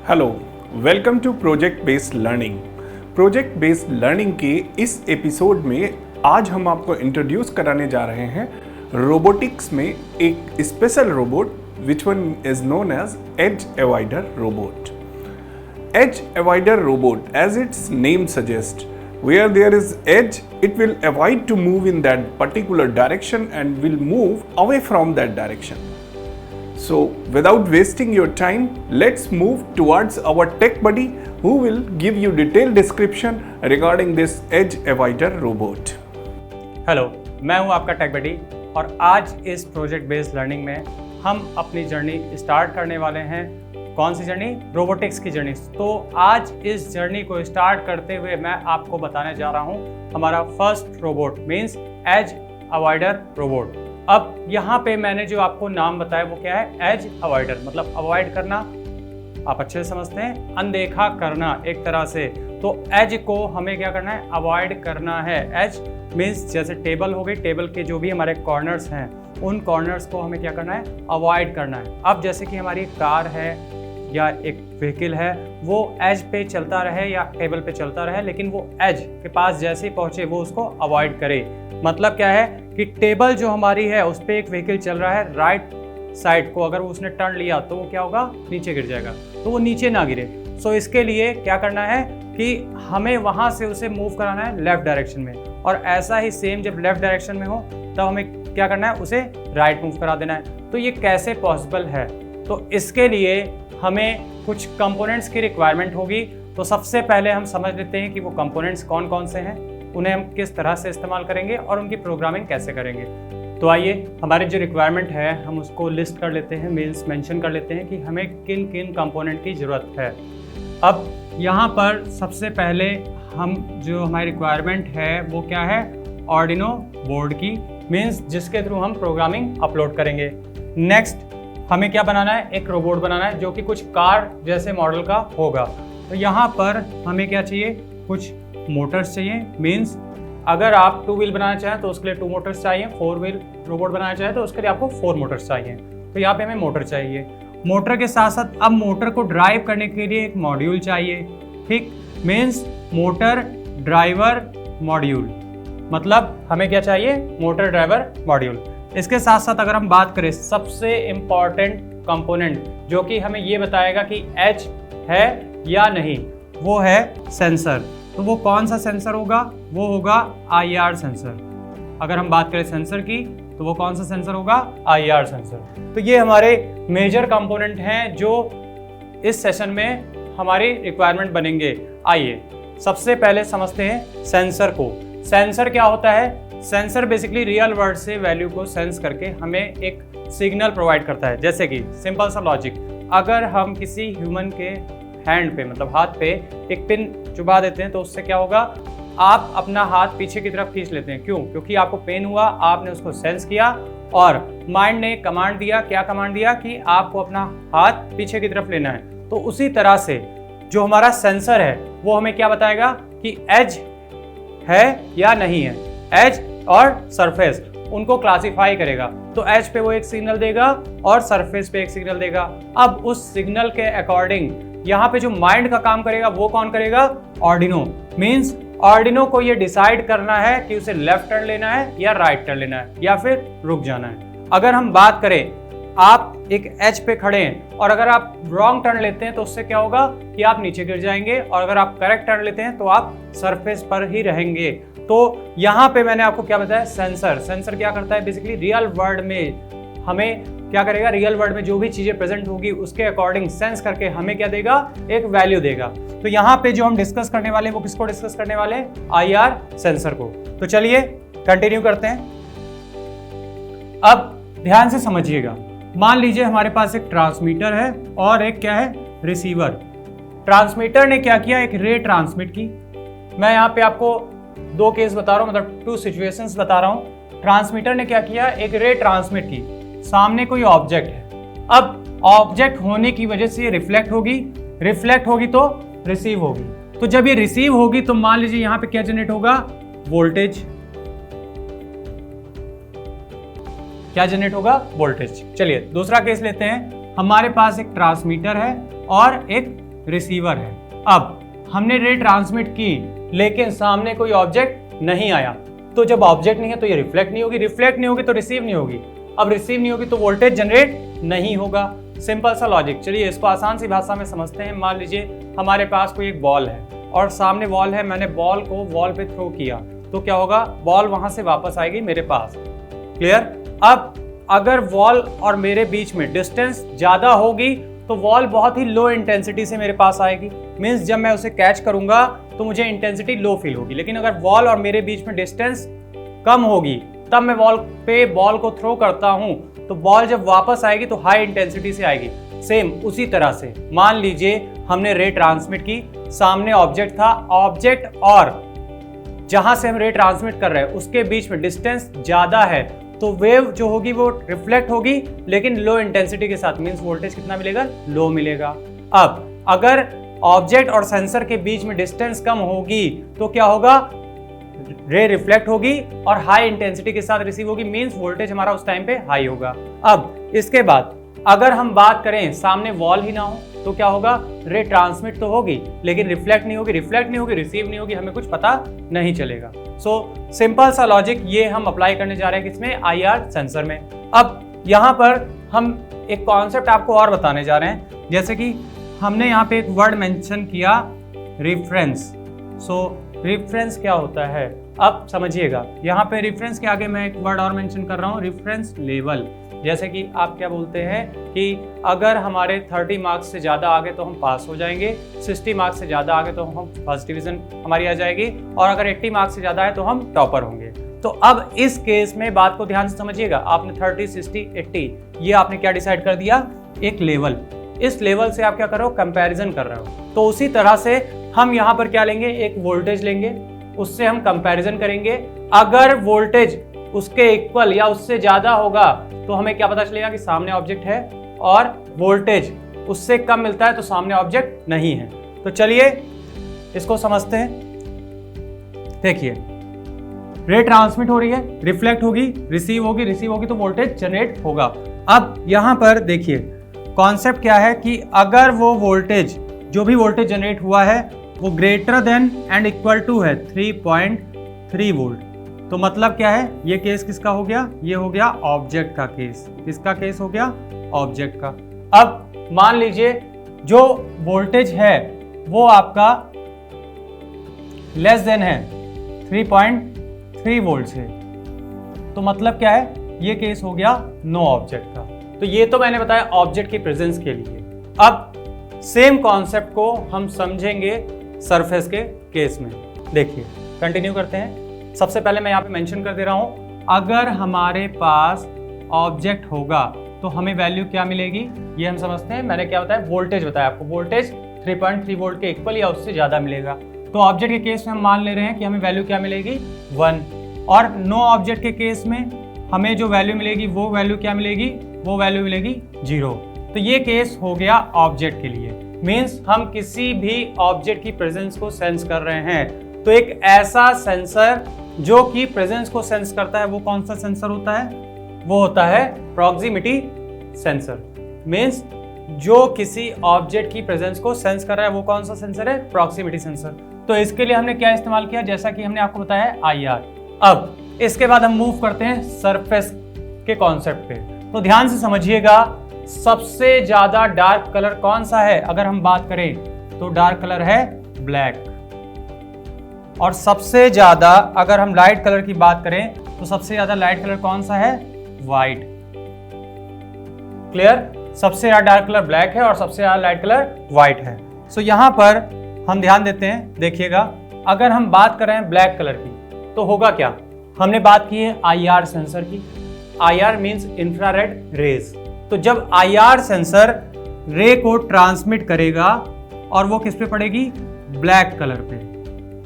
Hello, welcome to project based learning. Project based learning के इस episode में आज हम आपको इंट्रोड्यूस कराने जा रहे हैं रोबोटिक्स में एक special robot which one is known as edge avoider robot. Edge avoider robot, as its name suggests, where there is edge, it will avoid to move in that particular direction and will move away from that direction. So, without wasting your time, let's move towards our tech buddy who will give you detailed description regarding this edge avoider robot. Hello, मैं हूं आपका take बडी और आज इस project based learning में हम अपनी journey start करने वाले हैं। कौन सी जर्नी? रोबोटिक्स की जर्नी। तो आज इस जर्नी को स्टार्ट करते हुए मैं आपको बताने जा रहा हूं हमारा first robot means edge avoider robot. अब यहाँ पे मैंने जो आपको नाम बताया वो क्या है? एज अवॉइडर, मतलब अवॉइड करना आप अच्छे से समझते हैं, अनदेखा करना एक तरह से। तो एज को हमें क्या करना है? अवॉइड करना है। एज मीन्स जैसे टेबल हो गई, टेबल के जो भी हमारे कॉर्नर्स हैं उन कॉर्नर्स को हमें क्या करना है? अवॉइड करना है। अब जैसे कि हमारी कार है या एक व्हीकल है, वो एज पे चलता रहे या टेबल पे चलता रहे, लेकिन वो एज के पास जैसे ही पहुंचे वो उसको अवॉइड करे। मतलब क्या है कि टेबल जो हमारी है उस पर एक व्हीकल चल रहा है, राइट साइड को अगर उसने टर्न लिया तो वो क्या होगा? नीचे गिर जाएगा। तो वो नीचे ना गिरे, सो इसके लिए क्या करना है कि हमें वहां से उसे मूव कराना है लेफ्ट डायरेक्शन में, और ऐसा ही सेम जब लेफ्ट डायरेक्शन में हो तब हमें क्या करना है? उसे राइट मूव करा देना है। तो ये कैसे पॉसिबल है? तो इसके लिए हमें कुछ कंपोनेंट्स की रिक्वायरमेंट होगी। तो सबसे पहले हम समझ लेते हैं कि वो कंपोनेंट्स कौन कौन से हैं, उन्हें हम किस तरह से इस्तेमाल करेंगे और उनकी प्रोग्रामिंग कैसे करेंगे। तो आइए हमारी जो रिक्वायरमेंट है हम उसको लिस्ट कर लेते हैं, मीन्स मेंशन कर लेते हैं कि हमें किन किन कंपोनेंट की ज़रूरत है। अब यहाँ पर सबसे पहले हम जो हमारी रिक्वायरमेंट है वो क्या है? आर्डिनो बोर्ड की, मीन्स जिसके थ्रू हम प्रोग्रामिंग अपलोड करेंगे। नेक्स्ट हमें क्या बनाना है? एक रोबोट बनाना है जो कि कुछ कार जैसे मॉडल का होगा। तो यहाँ पर हमें क्या चाहिए? कुछ मोटर्स चाहिए, मीन्स अगर आप 2 व्हील बनाना चाहें तो उसके लिए 2 मोटर्स चाहिए, 4 व्हील रोबोट बनाना चाहें तो उसके लिए आपको 4 मोटर्स चाहिए। तो यहाँ पे हमें मोटर चाहिए। मोटर के साथ साथ अब मोटर को ड्राइव करने के लिए एक मॉड्यूल चाहिए, ठीक? मीन्स मोटर ड्राइवर मॉड्यूल, मतलब हमें क्या चाहिए? Motor driver module. इसके साथ साथ अगर हम बात करें सबसे इम्पॉर्टेंट कंपोनेंट जो कि हमें ये बताएगा कि एज है या नहीं, वो है सेंसर। तो वो कौन सा सेंसर होगा? वो होगा IR सेंसर। अगर हम बात करें सेंसर की तो वो कौन सा सेंसर होगा? IR sensor. तो ये हमारे मेजर कंपोनेंट हैं जो इस सेशन में हमारी रिक्वायरमेंट बनेंगे। आइए सबसे पहले समझते हैं सेंसर को। सेंसर क्या होता है? सेंसर बेसिकली रियल वर्ल्ड से वैल्यू को सेंस करके हमें एक सिग्नल प्रोवाइड करता है। जैसे कि सिंपल सा लॉजिक, अगर हम किसी ह्यूमन के हैंड पे मतलब हाथ पे एक पिन चुभा देते हैं तो उससे क्या होगा? आप अपना हाथ पीछे की तरफ खींच लेते हैं। क्यों? क्योंकि आपको पेन हुआ, आपने उसको सेंस किया और माइंड ने कमांड दिया। क्या कमांड दिया? कि आपको अपना हाथ पीछे की तरफ लेना है। तो उसी तरह से जो हमारा सेंसर है वो हमें क्या बताएगा कि एज है या नहीं है। एज और सरफेस उनको क्लासिफाई करेगा। तो एज पे वो एक सिग्नल देगा और सरफेस पे एक सिग्नल देगा। अब उस सिग्नल के अकॉर्डिंग यहाँ पे जो माइंड का काम करेगा वो कौन करेगा? आर्डिनो। मींस आर्डिनो को ये डिसाइड करना है कि उसे लेफ्ट टर्न लेना है या राइट टर्न लेना है या फिर रुक जाना है। अगर हम बात करें, आप एक एज पे खड़े हैं और अगर आप रॉन्ग टर्न लेते हैं तो उससे क्या होगा कि आप नीचे गिर जाएंगे, और अगर आप करेक्ट टर्न लेते हैं तो आप सरफेस पर ही रहेंगे। तो यहाँ पे मैंने आपको क्या बताया? सेंसर। सेंसर क्या करता है? बेसिकली रियल वर्ल्ड में हमें क्या करेगा? रियल वर्ल्ड में जो भी चीजें प्रेजेंट होगी उसके अकॉर्डिंग सेंस करके हमें क्या देगा? एक वैल्यू देगा। तो यहाँ पे जो हम डिस्कस करने वाले हैं वो किसको डिस्कस करने वाले हैं? IR सेंसर को। तो चलिए कंटिन्यू करते हैं। अब ध्यान से समझिएगा। मान लीजिए हमारे पास एक ट्रांसमीटर है और एक क्या है? रिसीवर। ट्रांसमीटर ने क्या किया? एक रे ट्रांसमिट की। मैं यहाँ पे आपको 2 केस बता रहा हूँ, मतलब 2 सिचुएशंस बता रहा हूँ। ट्रांसमीटर ने क्या किया? एक रे ट्रांसमिट की। सामने कोई ऑब्जेक्ट है। अब ऑब्जेक्ट होने की वजह से ये रिफ्लेक्ट होगी तो रिसीव होगी। तो जब ये रिसीव होगी तो मान लीजिए यहाँ पे क्या जनरेट होगा? वोल्टेज। क्या जनरेट होगा? वोल्टेज। चलिए दूसरा केस लेते हैं। हमारे पास एक ट्रांसमीटर है और एक रिसीवर है। अब हमने रे ट्रांसमिट की लेकिन सामने कोई ऑब्जेक्ट नहीं आया, तो जब ऑब्जेक्ट नहीं है तो ये रिफ्लेक्ट नहीं होगी, रिफ्लेक्ट नहीं होगी तो रिसीव नहीं होगी, अब रिसीव नहीं होगी तो वोल्टेज जनरेट नहीं होगा। सिंपल सा लॉजिक। चलिए इसको आसान सी भाषा में समझते हैं। मान लीजिए हमारे पास कोई एक बॉल है और सामने वॉल है, मैंने बॉल को वॉल पे थ्रो किया तो क्या होगा, बॉल वहां से वापस आएगी मेरे पास। क्लियर। अब अगर वॉल और मेरे बीच में डिस्टेंस ज्यादा होगी तो वॉल बहुत ही लो इंटेंसिटी से मेरे पास आएगी, मीन्स जब मैं उसे कैच करूंगा तो मुझे इंटेंसिटी लो फील होगी। लेकिन अगर वॉल और मेरे बीच में डिस्टेंस कम होगी तब मैं वॉल पे बॉल को थ्रो करता हूं तो बॉल जब वापस आएगी तो हाई इंटेंसिटी से आएगी। सेम उसी तरह से मान लीजिए हमने रे ट्रांसमिट की, सामने ऑब्जेक्ट था, ऑब्जेक्ट और जहां से हम रे ट्रांसमिट कर रहे हैं उसके बीच में डिस्टेंस ज्यादा है तो वेव जो होगी वो रिफ्लेक्ट होगी लेकिन लो इंटेंसिटी के साथ, मींस वोल्टेज कितना मिलेगा, लो मिलेगा। अब अगर ऑब्जेक्ट और सेंसर के बीच में डिस्टेंस कम होगी तो क्या होगा, रे रिफ्लेक्ट होगी और हाई इंटेंसिटी के साथ रिसीव होगी, मींस वोल्टेज हमारा उस टाइम पे हाई होगा। अब इसके बाद अगर हम बात करें सामने वॉल ही ना हो तो क्या होगा, रे ट्रांसमिट तो होगी लेकिन रिफ्लेक्ट नहीं होगी, रिसीव नहीं होगी, हमें कुछ पता नहीं चलेगा। सो सिंपल सा लॉजिक ये हम अप्लाई करने जा रहे हैं किसमें, IR सेंसर में। अब यहाँ पर हम एक कॉन्सेप्ट आपको और बताने जा रहे हैं, जैसे कि हमने यहाँ पे एक वर्ड मेंशन किया रेफरेंस। सो रेफरेंस क्या होता है अब समझिएगा। यहाँ पे रेफरेंस के आगे मैं एक वर्ड और मेंशन कर रहा हूँ, रेफरेंस लेवल। जैसे कि आप क्या बोलते हैं कि अगर हमारे 30 मार्क्स से ज़्यादा आगे तो हम पास हो जाएंगे, 60 मार्क्स से ज़्यादा आगे तो हम फर्स्ट डिवीज़न हमारी आ जाएगी, और अगर 80 मार्क्स से ज़्यादा है तो हम टॉपर होंगे। तो अब इस केस में बात को ध्यान से समझिएगा। आपने 30, 60, 80 ये आपने क्या डिसाइड कर दिया, एक लेवल। इस लेवल से आप क्या कर रहे हो, कंपैरिजन कर रहे हो। तो उसी तरह से हम यहाँ पर क्या लेंगे, एक वोल्टेज लेंगे, उससे हम कंपैरिजन करेंगे। अगर वोल्टेज उसके इक्वल या उससे ज्यादा होगा तो हमें क्या पता चलेगा कि सामने ऑब्जेक्ट है, और वोल्टेज उससे कम मिलता है तो सामने ऑब्जेक्ट नहीं है। तो चलिए इसको समझते हैं। देखिए रे ट्रांसमिट हो रही है, रिफ्लेक्ट होगी, रिसीव होगी तो वोल्टेज जनरेट होगा। अब यहां पर देखिए कॉन्सेप्ट क्या है कि अगर वो वोल्टेज, जो भी वोल्टेज जनरेट हुआ है वो greater than and equal to है 3.3 वोल्ट, तो मतलब क्या है, ये केस किसका हो गया, ये हो गया ऑब्जेक्ट का केस। किसका केस हो गया, ऑब्जेक्ट का। अब मान लीजिए जो वोल्टेज है वो आपका लेस देन है 3.3 वोल्ट से, तो मतलब क्या है, ये केस हो गया नो ऑब्जेक्ट का। तो ये तो मैंने बताया ऑब्जेक्ट की प्रेजेंस के लिए। अब सेम कॉन्सेप्ट को हम समझेंगे सरफेस के केस में। देखिए कंटिन्यू करते हैं। सबसे पहले मैं यहाँ पे मेंशन कर दे रहा हूँ, अगर हमारे पास ऑब्जेक्ट होगा तो हमें वैल्यू क्या मिलेगी, ये हम समझते हैं। मैंने क्या बताया, वोल्टेज बताया आपको, वोल्टेज 3.3 वोल्ट के इक्वल या उससे ज़्यादा मिलेगा। तो ऑब्जेक्ट के केस में हम मान ले रहे हैं कि हमें वैल्यू क्या मिलेगी, 1, और नो ऑब्जेक्ट के केस में हमें जो वैल्यू मिलेगी वो वैल्यू क्या मिलेगी, वो वैल्यू मिलेगी 0। तो ये केस हो गया ऑब्जेक्ट के लिए, मीन्स हम किसी भी ऑब्जेक्ट की प्रेजेंस को सेंस कर रहे हैं। तो एक ऐसा सेंसर जो कि प्रेजेंस को सेंस करता है वो कौन सा सेंसर होता है, वो होता है प्रॉक्सिमिटी सेंसर। मीन्स जो किसी ऑब्जेक्ट की प्रेजेंस को सेंस कर रहा है वो कौन सा सेंसर है, प्रॉक्सिमिटी सेंसर। तो इसके लिए हमने क्या इस्तेमाल किया, जैसा कि हमने आपको बताया IR। अब इसके बाद हम मूव करते हैं सरफेस के कॉन्सेप्ट पे। तो ध्यान से समझिएगा, सबसे ज्यादा डार्क कलर कौन सा है, अगर हम बात करें तो डार्क कलर है ब्लैक, और सबसे ज्यादा अगर हम लाइट कलर की बात करें तो सबसे ज्यादा लाइट कलर कौन सा है, व्हाइट। क्लियर, सबसे ज्यादा डार्क कलर ब्लैक है और सबसे ज्यादा लाइट कलर व्हाइट है। सो यहां पर हम ध्यान देते हैं, देखिएगा अगर हम बात कर रहे हैं ब्लैक कलर की तो होगा क्या, हमने बात की है IR सेंसर की। IR means infrared rays. तो जब IR सेंसर रे को ट्रांसमिट करेगा और वो किस पे पड़ेगी, ब्लैक कलर पे,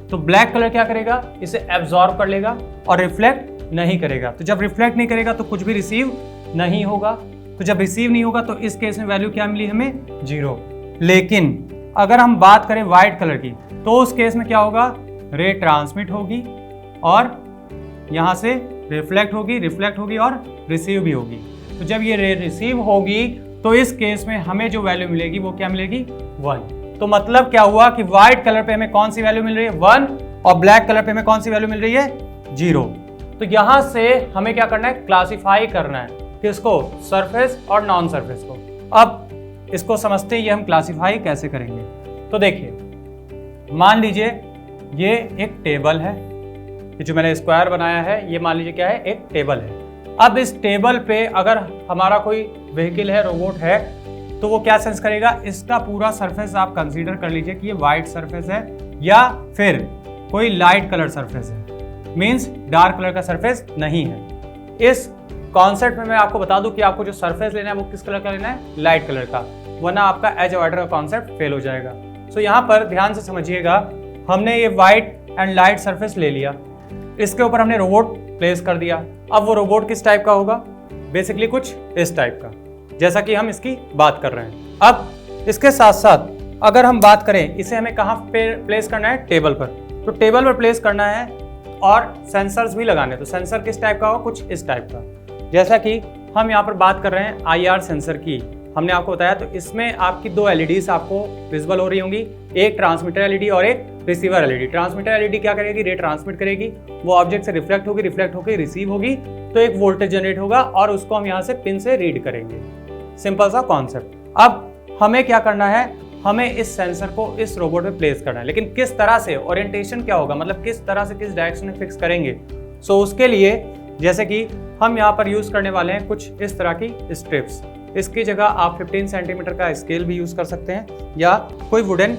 तो ब्लैक कलर क्या करेगा, इसे एब्जॉर्ब कर लेगा और रिफ्लेक्ट नहीं करेगा। तो जब रिफ्लेक्ट नहीं करेगा तो कुछ भी रिसीव नहीं होगा। तो जब रिसीव नहीं होगा तो इस केस में वैल्यू क्या मिली हमें, 0। लेकिन अगर हम बात करें व्हाइट कलर की तो उस केस में क्या होगा, रे ट्रांसमिट होगी और यहां से रिफ्लेक्ट होगी और रिसीव भी होगी। तो जब ये रे रिसीव होगी तो इस केस में हमें जो वैल्यू मिलेगी वो क्या मिलेगी, 1। तो मतलब क्या हुआ कि व्हाइट कलर पे हमें कौन सी वैल्यू मिल रही है 1 और ब्लैक कलर पे हमें कौन सी वैल्यू मिल रही है 0। तो यहां से हमें क्या करना है, क्लासिफाई करना है किसको, सरफेस और नॉन सरफेस को। अब इसको समझते हैं ये हम क्लासिफाई कैसे करेंगे। तो देखिए मान लीजिए ये एक टेबल है, ये जो मैंने स्क्वायर बनाया है ये मान लीजिए क्या है, एक टेबल है। अब इस टेबल पे अगर हमारा कोई व्हीकल है, रोबोट है, तो वो क्या सेंस करेगा, इसका पूरा सरफेस आप कंसीडर कर लीजिए कि ये व्हाइट सरफेस है या फिर कोई लाइट कलर सरफेस है, मींस डार्क कलर का सरफेस नहीं है। इस कॉन्सेप्ट में मैं आपको बता दूं कि आपको जो सरफेस लेना है वो किस कलर का लेना है, लाइट कलर का, वरना आपका एज अवॉइडर का कॉन्सेप्ट फेल हो जाएगा। सो यहाँ पर ध्यान से समझिएगा, हमने ये व्हाइट एंड लाइट सरफेस ले लिया, इसके ऊपर हमने रोबोट प्लेस कर दिया। अब वो रोबोट किस टाइप का होगा, बेसिकली कुछ इस टाइप का, जैसा कि हम इसकी बात कर रहे हैं। अब इसके साथ साथ अगर हम बात करें इसे हमें कहाँ पे प्लेस करना है, टेबल पर। तो टेबल पर प्लेस करना है और सेंसर्स भी लगाने, तो सेंसर किस टाइप का होगा, कुछ इस टाइप का। जैसा कि हम यहाँ पर बात कर रहे हैं IR सेंसर की, हमने आपको बताया, तो इसमें आपकी 2 LEDs आपको विजिबल हो रही होंगी, एक ट्रांसमीटर LED और एक रिसीवर LED। ट्रांसमीटर LED क्या करेगी, रे ट्रांसमिट करेगी, वो ऑब्जेक्ट से रिफ्लेक्ट होगी, रिफ्लेक्ट होकर रिसीव होगी, तो एक वोल्टेज जनरेट होगा और उसको हम यहाँ से पिन से रीड करेंगे। सिंपल सा कॉन्सेप्ट। अब हमें क्या करना है, हमें इस सेंसर को इस रोबोट में प्लेस करना है, लेकिन किस तरह से, ओरिएंटेशन क्या होगा, मतलब किस तरह से, किस डायरेक्शन में फिक्स करेंगे। सो उसके लिए जैसे कि हम यहाँ पर यूज करने वाले हैं कुछ इस तरह की स्ट्रिप्स। इसकी जगह आप 15 सेंटीमीटर का स्केल भी यूज कर सकते हैं या कोई वुडन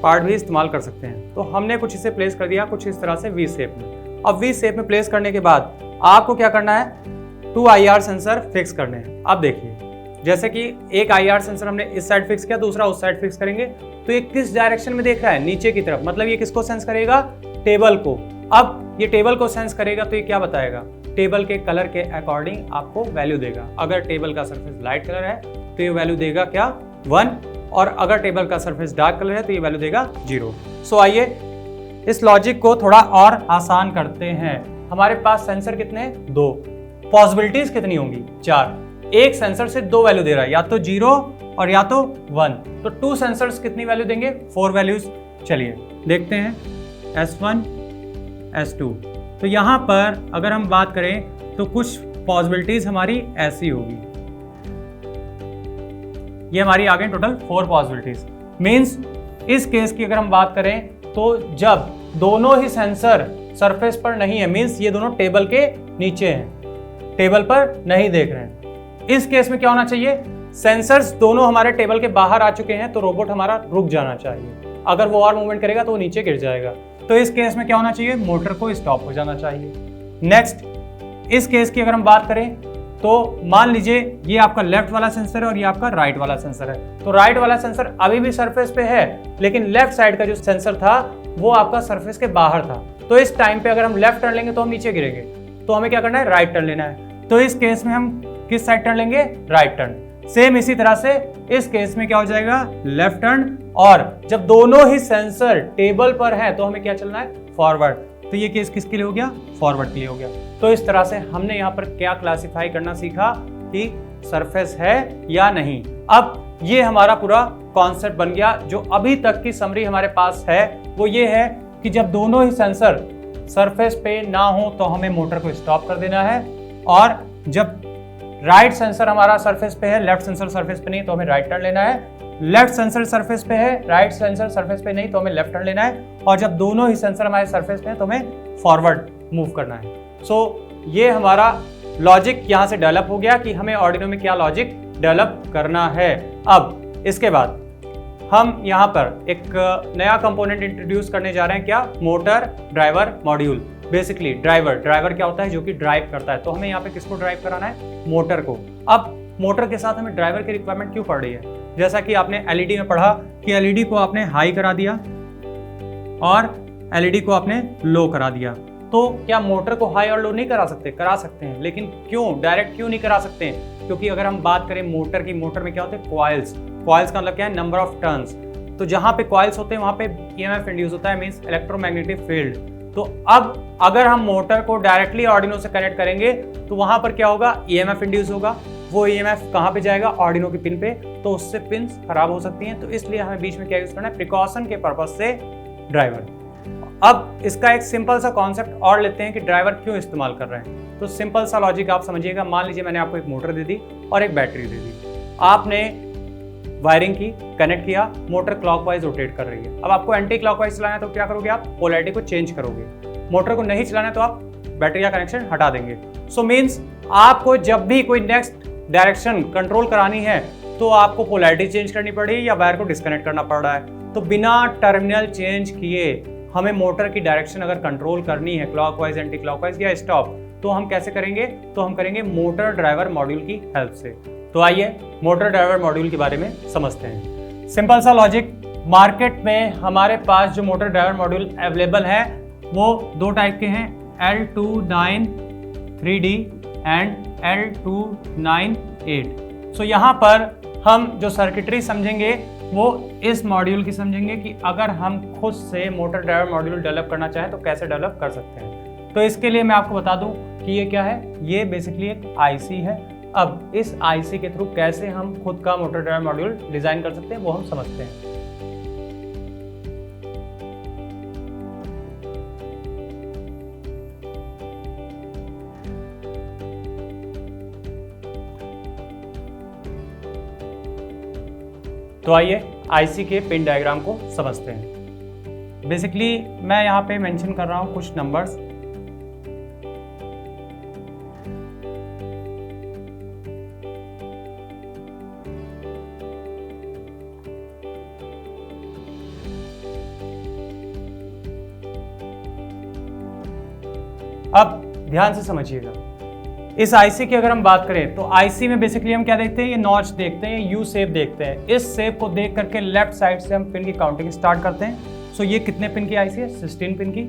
पार्ट भी इस्तेमाल कर सकते हैं। तो हमने कुछ इसे प्लेस कर दिया कुछ इस तरह से वी शेप में। अब वी शेप में प्लेस करने के बाद आपको क्या करना है, 2 IR सेंसर फिक्स करने हैं। अब देखिए जैसे कि एक IR सेंसर हमने इस साइड फिक्स किया, दूसरा उस साइड फिक्स करेंगे, तो ये किस डायरेक्शन में देख रहा है, नीचे की तरफ, मतलब ये किसको सेंस करेगा, टेबल को। अब ये टेबल को सेंस करेगा तो ये क्या बताएगा, टेबल के कलर के अकॉर्डिंग आपको वैल्यू देगा। अगर टेबल का सरफेस लाइट कलर है तो ये वैल्यू देगा क्या, 1, और अगर टेबल का सरफेस डार्क कलर है तो ये वैल्यू देगा 0। सो आइए इस लॉजिक को थोड़ा और आसान करते हैं। हमारे पास सेंसर कितने हैं, 2, पॉसिबिलिटीज कितनी होंगी, 4। एक सेंसर से 2 वैल्यू दे रहा है, या तो 0 और या तो 1, तो 2 सेंसर्स कितनी वैल्यू देंगे, 4 वैल्यूज। चलिए देखते हैं, S1 S2। तो यहां पर अगर हम बात करें तो कुछ पॉसिबिलिटीज हमारी ऐसी होगी, ये हमारी आ गई टोटल 4 पॉसिबिलिटीज। मींस इस केस की अगर हम बात करें तो जब दोनों ही सेंसर सरफेस पर नहीं है, मींस ये दोनों टेबल के नीचे हैं, टेबल पर नहीं देख रहे हैं, इस केस में क्या होना चाहिए, सेंसर्स दोनों हमारे टेबल के बाहर आ चुके हैं, तो रोबोट हमारा रुक जाना चाहिए। अगर वो और मूवमेंट करेगा तो वो नीचे गिर जाएगा। तो इस केस में क्या होना चाहिए, मोटर को स्टॉप हो जाना चाहिए। नेक्स्ट, इस केस की अगर हम बात करें तो मान लीजिए ये आपका लेफ्ट वाला सेंसर है और ये आपका राइट वाला सेंसर है। तो राइट वाला सेंसर अभी भी सरफेस पे है, लेकिन लेफ्ट साइड का जो सेंसर था वो आपका सरफेस के बाहर था। तो इस टाइम पे अगर हम लेफ्ट टर्न लेंगे तो हम नीचे गिरेंगे, तो हमें क्या करना है, राइट टर्न लेना है। तो इस केस में हम किस साइड टर्न लेंगे, राइट टर्न। सेम इसी तरह से इस केस में क्या हो जाएगा, लेफ्ट टर्न, और जब दोनों ही सेंसर टेबल पर हैं तो हमें क्या चलना है, फॉरवर्ड। तो ये केस किसके लिए हो गया, फॉरवर्ड के लिए हो गया। तो इस तरह से हमने यहाँ पर क्या क्लासिफाई करना सीखा कि सरफेस है या नहीं। अब ये हमारा पूरा कॉन्सेप्ट बन गया। जो अभी तक की समरी हमारे पास है वो ये है कि जब दोनों ही सेंसर सरफेस पे ना हो तो हमें मोटर को स्टॉप कर देना है, और जब राइट सेंसर हमारा सरफेस पे है, लेफ्ट सेंसर सरफेस पे नहीं तो हमें राइट टर्न लेना है। लेफ्ट सेंसर सरफेस पे है, राइट सेंसर सरफेस पे नहीं तो हमें लेफ्ट टर्न लेना है, और जब दोनों ही सेंसर हमारे सरफेस पे है तो हमें फॉरवर्ड मूव करना है। सो ये हमारा लॉजिक यहाँ से डेवलप हो गया कि हमें आर्डिनो में क्या लॉजिक डेवलप करना है। अब इसके बाद हम यहाँ पर एक नया कंपोनेंट इंट्रोड्यूस करने जा रहे हैं, क्या, motor driver module. Basically driver क्या होता है, जो कि ड्राइव करता है। तो हमें यहाँ पे किसको ड्राइव कराना है, मोटर को। अब मोटर के साथ हमें ड्राइवर की रिक्वायरमेंट क्यों पड़ रही है, जैसा कि आपने एलईडी में पढ़ा कि एलईडी को आपने हाई करा दिया और एलईडी को आपने लो करा दिया। तो क्या मोटर को हाई और लो नहीं करा सकते, करा सकते हैं, लेकिन क्यों, डायरेक्ट क्यों नहीं करा सकते हैं, क्योंकि अगर हम बात करें मोटर की, मोटर में क्या होते हैं, कॉइल्स का मतलब क्या है, नंबर ऑफ टर्न्स। तो जहां पे कॉइल्स होते हैं वहां पे ईएमएफ इंड्यूस होता है, मींस इलेक्ट्रोमैग्नेटिक फील्ड। तो अब अगर हम मोटर को डायरेक्टली आर्डिनो से कनेक्ट करेंगे तो वहां पर क्या होगा, ईएमएफ इंड्यूस होगा, वो EMF कहाँ पे जाएगा, आर्डिनो की पिन पे, तो उससे पिन्स खराब हो सकती हैं। तो इसलिए हमें बीच में क्या यूज करना है, प्रिकॉशन के पर्पज से ड्राइवर। अब इसका एक सिंपल सा कॉन्सेप्ट और लेते हैं कि ड्राइवर क्यों इस्तेमाल कर रहे हैं। तो सिंपल सा लॉजिक आप समझिएगा। मान लीजिए मैंने आपको एक मोटर दे दी और एक बैटरी दे दी, आपने वायरिंग की, कनेक्ट किया, मोटर क्लॉकवाइज रोटेट कर रही है। अब आपको एंटी क्लॉकवाइज चलाना है तो क्या करोगे, आप पोलैरिटी को चेंज करोगे। मोटर को नहीं चलाना है तो आप बैटरी का कनेक्शन हटा देंगे। सो मीन्स आपको जब भी कोई नेक्स्ट डायरेक्शन कंट्रोल करानी है तो आपको पोलैरिटी चेंज करनी पड़ी या वायर को डिस्कनेक्ट करना पड़ रहा है। तो बिना टर्मिनल चेंज किए हमें मोटर की डायरेक्शन अगर कंट्रोल करनी है, क्लॉकवाइज, एंटी क्लॉकवाइज या स्टॉप, तो हम कैसे करेंगे, तो हम करेंगे मोटर ड्राइवर मॉड्यूल की हेल्प से। तो आइए मोटर ड्राइवर मॉड्यूल के बारे में समझते हैं। सिंपल सा लॉजिक, मार्केट में हमारे पास जो मोटर ड्राइवर मॉड्यूल अवेलेबल है वो दो टाइप के हैं, L293D एंड L298। सो यहाँ पर हम जो सर्किटरी समझेंगे वो इस मॉड्यूल की समझेंगे कि अगर हम खुद से मोटर ड्राइवर मॉड्यूल डेवलप करना चाहें तो कैसे डेवलप कर सकते हैं। तो इसके लिए मैं आपको बता दूं कि ये क्या है, ये बेसिकली एक आईसी है। अब इस आईसी के थ्रू कैसे हम खुद का मोटर ड्राइवर मॉड्यूल डिजाइन कर सकते हैं वो हम समझते हैं। तो आइए आईसी के पिन डायग्राम को समझते हैं। बेसिकली मैं यहाँ पे मेंशन कर रहा हूँ कुछ नंबर्स। अब ध्यान से समझिएगा, इस आईसी की अगर हम बात करें तो आईसी में बेसिकली हम क्या देखते हैं, ये नॉच देखते हैं, यू शेप देखते हैं। इस शेप को देख करके लेफ्ट साइड से हम पिन की काउंटिंग स्टार्ट करते हैं। सो ये कितने पिन की आईसी है, 16 पिन की,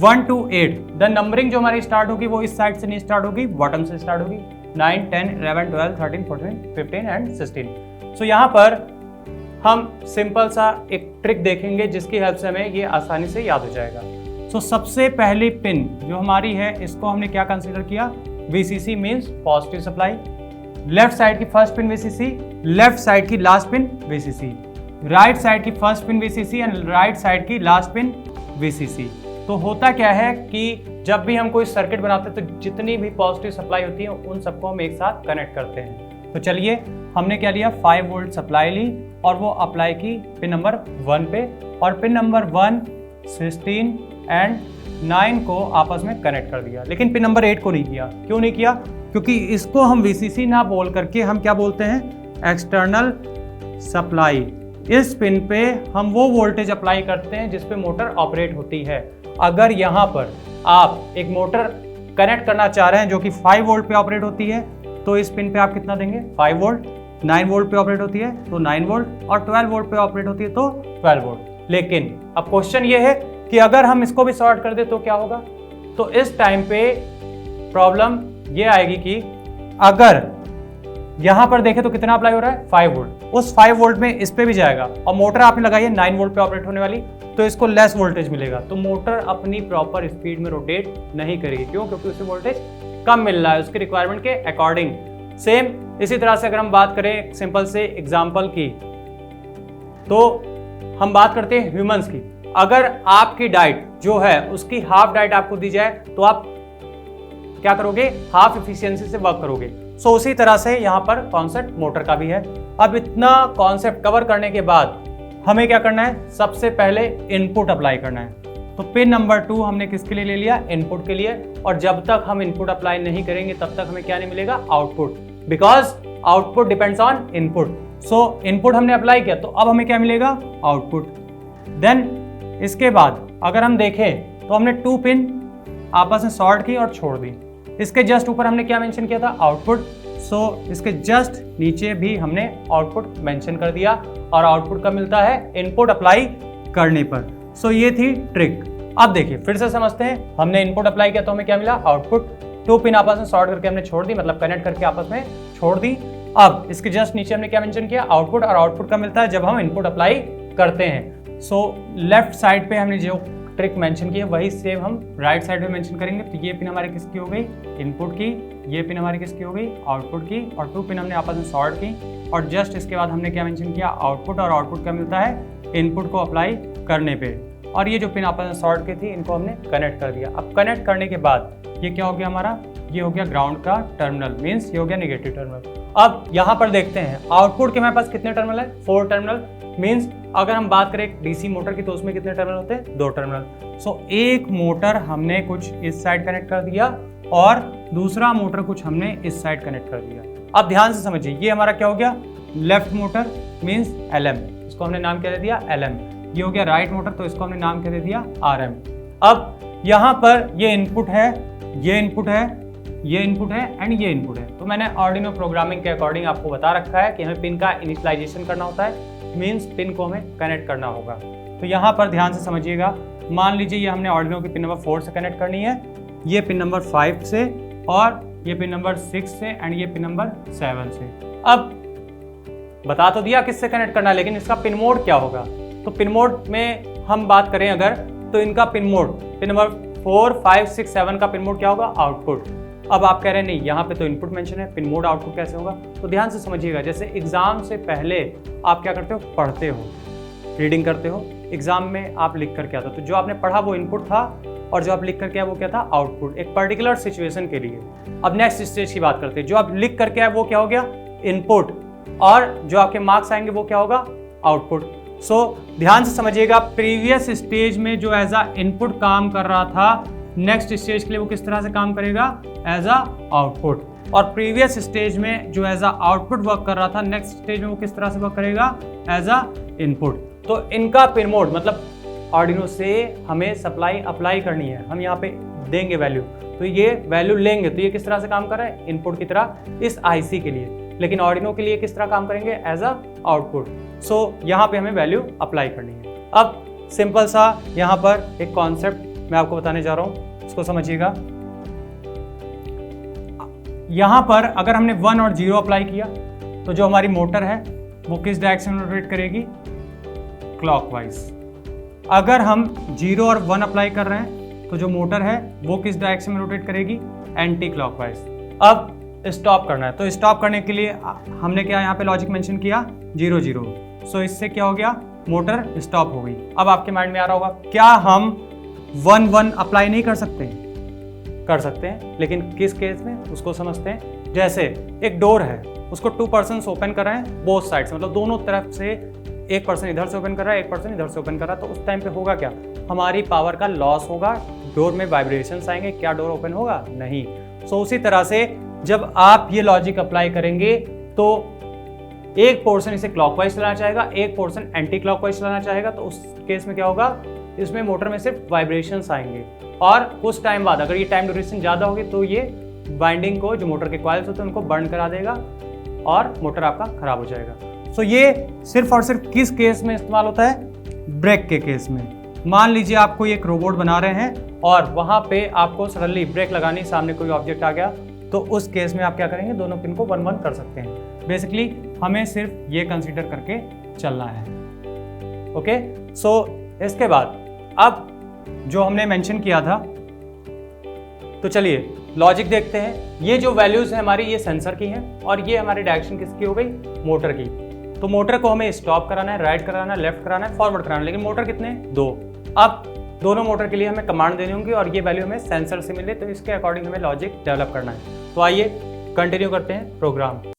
1 to 8। द नंबरिंग जो हमारी स्टार्ट होगी वो इस साइड से नहीं स्टार्ट होगी, बॉटम से स्टार्ट होगी। 9, 10, 11, 12, 13, 14, 15 एंड 16। सो यहाँ पर हम सिंपल सा एक ट्रिक देखेंगे जिसकी हेल्प से हमें ये आसानी से याद हो जाएगा। सो सबसे पहली पिन जो हमारी है इसको हमने क्या कंसीडर किया, VCC means positive supply. Left side की first pin VCC, left side की last pin VCC, right side की first pin VCC and right side की लास्ट पिन VCC। तो होता क्या है कि जब भी हम कोई सर्किट बनाते हैं तो जितनी भी पॉजिटिव सप्लाई होती है उन सबको हम एक साथ कनेक्ट करते हैं। तो चलिए हमने क्या लिया, 5 वोल्ट सप्लाई ली और वो अप्लाई की पिन नंबर 1 पे, और पिन नंबर 1, 16 एंड 9 को आपस में कनेक्ट कर दिया। लेकिन पिन नंबर 8 को नहीं किया। क्यों नहीं किया, क्योंकि इसको हम VCC ना बोल करके हम क्या बोलते हैं, एक्सटर्नल सप्लाई। इस पिन पे हम वो वोल्टेज अप्लाई करते हैं जिस पे मोटर ऑपरेट होती है। अगर यहाँ पर आप एक मोटर कनेक्ट करना चाह रहे हैं जो कि 5 वोल्ट पे ऑपरेट होती है तो इस पिन पे आप कितना देंगे, 5 वोल्ट। 9 वोल्ट पे ऑपरेट होती है तो 9 वोल्ट, और 12 वोल्ट पे ऑपरेट होती है तो 12 वोल्ट। लेकिन अब क्वेश्चन ये है कि अगर हम इसको भी शॉर्ट कर दे तो क्या होगा। तो इस टाइम पे प्रॉब्लम ये आएगी कि अगर यहां पर देखें तो कितना अप्लाई हो रहा है, 5 वोल्ट। उस 5 वोल्ट में इस पे भी जाएगा, और मोटर आपने लगाई है 9 वोल्ट पे ऑपरेट होने वाली, तो इसको लेस वोल्टेज मिलेगा। तो मोटर अपनी प्रॉपर स्पीड में रोटेट नहीं करेगी। क्यों, क्योंकि उसे वोल्टेज कम मिल रहा है उसकी रिक्वायरमेंट के अकॉर्डिंग। सेम इसी तरह से अगर हम बात करें सिंपल से एग्जाम्पल की, तो हम बात करते हैं ह्यूमंस की। अगर आपकी डाइट जो है उसकी हाफ डाइट आपको दी जाए तो आप क्या करोगे, हाफ इफिशियंसी से वर्क करोगे। सो उसी तरह से यहाँ पर कॉन्सेप्ट मोटर का भी है। अब इतना कॉन्सेप्ट कवर करने के बाद हमें क्या करना है, सबसे पहले इनपुट अप्लाई करना है। तो पिन नंबर 2 हमने किसके लिए ले लिया, इनपुट के लिए। और जब तक हम इनपुट अप्लाई नहीं करेंगे तब तक हमें क्या नहीं मिलेगा, output, because output depends on input. So input हमने अप्लाई किया तो अब हमें क्या मिलेगा, आउटपुट। देन इसके बाद अगर हम देखें तो हमने 2 पिन आपस में शॉर्ट की और छोड़ दी। इसके जस्ट ऊपर हमने क्या मेंशन किया था, आउटपुट। सो इसके जस्ट नीचे भी हमने आउटपुट मेंशन कर दिया, और आउटपुट कब मिलता है, इनपुट अप्लाई करने पर। सो ये थी ट्रिक। अब देखिए फिर से समझते हैं, हमने इनपुट अप्लाई किया तो हमें क्या मिला, आउटपुट। 2 पिन आपस में शॉर्ट करके हमने छोड़ दी, मतलब कनेक्ट करके आपस में छोड़ दी। अब इसके जस्ट नीचे हमने क्या मेंशन किया, आउटपुट। और आउटपुट कब मिलता है, जब हम इनपुट अप्लाई करते हैं। सो लेफ्ट साइड पे हमने जो ट्रिक मेंशन की है वही सेम हम राइट साइड में मेंशन करेंगे। तो ये पिन हमारी किसकी हो गई, इनपुट की, ये पिन हमारी किसकी हो गई, आउटपुट की, और 2 पिन हमने आपस में सॉर्ट की। और जस्ट इसके बाद हमने क्या मेंशन किया, आउटपुट, और आउटपुट क्या मिलता है, इनपुट को अप्लाई करने पे। और ये जो पिन आपस में सॉर्ट की थी इनको हमने कनेक्ट कर दिया। अब कनेक्ट करने के बाद ये क्या हो गया हमारा, ये हो गया ग्राउंड का टर्मिनल, मीन्स ये हो गया नेगेटिव टर्मिनल। अब यहाँ पर देखते हैं आउटपुट के हमारे पास कितने टर्मिनल है, 4 टर्मिनल। मीन्स अगर हम बात करें डीसी मोटर की तो उसमें कितने टर्मिनल होते हैं, 2 टर्मिनल। सो एक मोटर हमने कुछ इस साइड कनेक्ट कर दिया और दूसरा मोटर कुछ हमने इस साइड कनेक्ट कर दिया। अब ध्यान से समझिए, ये हमारा क्या हो गया, लेफ्ट मोटर मीन्स LM, इसको हमने नाम क्या दे दिया, LM। ये हो गया राइट मोटर, तो इसको हमने नाम क्या दे दिया, RM। अब यहाँ पर ये इनपुट है, ये इनपुट है, ये इनपुट है एंड ये इनपुट है। तो मैंने आर्डिनो प्रोग्रामिंग के अकॉर्डिंग आपको बता रखा है कि हमें पिन का इनिशियलाइजेशन करना होता है, मीन्स पिन को हमें कनेक्ट करना होगा। तो यहाँ पर ध्यान से समझिएगा, मान लीजिए ये हमने आर्डिनो की पिन नंबर 4 से कनेक्ट करनी है, ये पिन नंबर 5 से, और ये पिन नंबर 6 से एंड ये पिन नंबर 7 से। अब बता तो दिया किससे कनेक्ट करना है, लेकिन इसका पिन मोड क्या होगा। तो पिन मोड में हम बात करें अगर, तो इनका पिन मोड पिन नंबर 4, 5, 6, 7 का पिन मोड क्या होगा, आउटपुट। अब आप कह रहे हैं नहीं, यहाँ पे तो इनपुट मेंशन है, पिन मोड आउटपुट कैसे होगा। तो ध्यान से समझिएगा, जैसे एग्जाम से पहले आप क्या करते हो, पढ़ते हो, रीडिंग करते हो, एग्जाम में आप लिख करके आता, तो जो आपने पढ़ा वो इनपुट था और जो आप लिख करके आए वो क्या था, आउटपुट, एक पर्टिकुलर सिचुएशन के लिए। अब नेक्स्ट स्टेज की बात करते हैं, जो आप लिख करके आए वो क्या हो गया, इनपुट, और जो आपके मार्क्स आएंगे वो क्या होगा, आउटपुट। सो ध्यान से समझिएगा, प्रीवियस स्टेज में जो एज अ इनपुट काम कर रहा था, नेक्स्ट स्टेज के लिए वो किस तरह से काम करेगा, एज अ आउटपुट। और प्रीवियस स्टेज में जो एज अ आउटपुट वर्क कर रहा था, नेक्स्ट स्टेज में वो किस तरह से वर्क करेगा, एज अ इनपुट। तो इनका पिन मोड मतलब आर्डिनो से हमें सप्लाई अप्लाई करनी है, हम यहाँ पे देंगे वैल्यू, तो ये वैल्यू लेंगे, तो ये किस तरह से काम कर रहा है, इनपुट की तरह इस आईसी के लिए। लेकिन आर्डिनो के लिए किस तरह काम करेंगे, एज अ आउटपुट। सो यहाँ पे हमें वैल्यू अप्लाई करनी है। अब सिंपल सा यहाँ पर एक कॉन्सेप्ट मैं आपको बताने जा रहा हूँ, इसको समझिएगा। यहाँ पर अगर हमने 1 और 0 अप्लाई किया तो जो हमारी मोटर है वो किस डायरेक्शन में रोटेट करेगी, क्लॉकवाइज। अगर हम 0 और 1 अप्लाई कर रहे हैं तो जो मोटर है वो किस डायरेक्शन में रोटेट करेगी, एंटी क्लॉकवाइज। अब स्टॉप करना है, तो स्टॉप करने के लिए हमने क्या यहाँ पे लॉजिक मेंशन किया, 0 0। सो इससे क्या हो गया, मोटर स्टॉप हो गई। अब आपके माइंड में आ रहा होगा, क्या हम 1 1 अप्लाई नहीं कर सकते, कर सकते हैं, लेकिन किस केस में उसको समझते हैं। जैसे एक डोर है, उसको 2 पर्सन्स ओपन कर रहे हैं बोथ साइड से, मतलब दोनों तरफ से, एक पर्सन इधर से ओपन कर रहा है, एक पर्सन इधर से ओपन कर रहा है, तो उस टाइम पे होगा क्या, हमारी पावर का लॉस होगा, डोर में वाइब्रेशंस आएंगे, क्या डोर ओपन होगा, नहीं। सो उसी तरह से जब आप ये लॉजिक अप्लाई करेंगे तो एक पोर्शन इसे क्लॉकवाइज चलाना चाहेगा, एक पोर्शन एंटी क्लॉकवाइज चलाना चाहेगा, तो उस केस में क्या होगा, इसमें मोटर में सिर्फ वाइब्रेशंस आएंगे। और कुछ टाइम बाद अगर ये टाइम ड्यूरेशन ज़्यादा होगी तो ये वाइंडिंग को, जो मोटर के कॉइल्स होते हैं उनको बर्न करा देगा और मोटर आपका खराब हो जाएगा। सो ये सिर्फ और सिर्फ किस केस में इस्तेमाल होता है, ब्रेक के केस में। मान लीजिए आपको एक रोबोट बना रहे हैं और वहाँ पे आपको सडनली ब्रेक लगानी, सामने कोई ऑब्जेक्ट आ गया, तो उस केस में आप क्या करेंगे, दोनों पिन को 1 1 कर सकते हैं। बेसिकली हमें सिर्फ ये कंसीडर करके चलना है। ओके, सो इसके बाद अब जो हमने मेंशन किया था, तो चलिए लॉजिक देखते हैं। ये जो वैल्यूज है हमारी, ये सेंसर की हैं और ये हमारी डायरेक्शन किसकी हो गई, मोटर की। तो मोटर को हमें स्टॉप कराना है, राइट कराना है, लेफ्ट कराना है, फॉरवर्ड कराना है, लेकिन मोटर कितने, 2। अब दोनों मोटर के लिए हमें कमांड देनी होंगी और ये वैल्यू हमें सेंसर से मिले, तो इसके अकॉर्डिंग हमें लॉजिक डेवलप करना है। तो आइए कंटिन्यू करते हैं प्रोग्राम।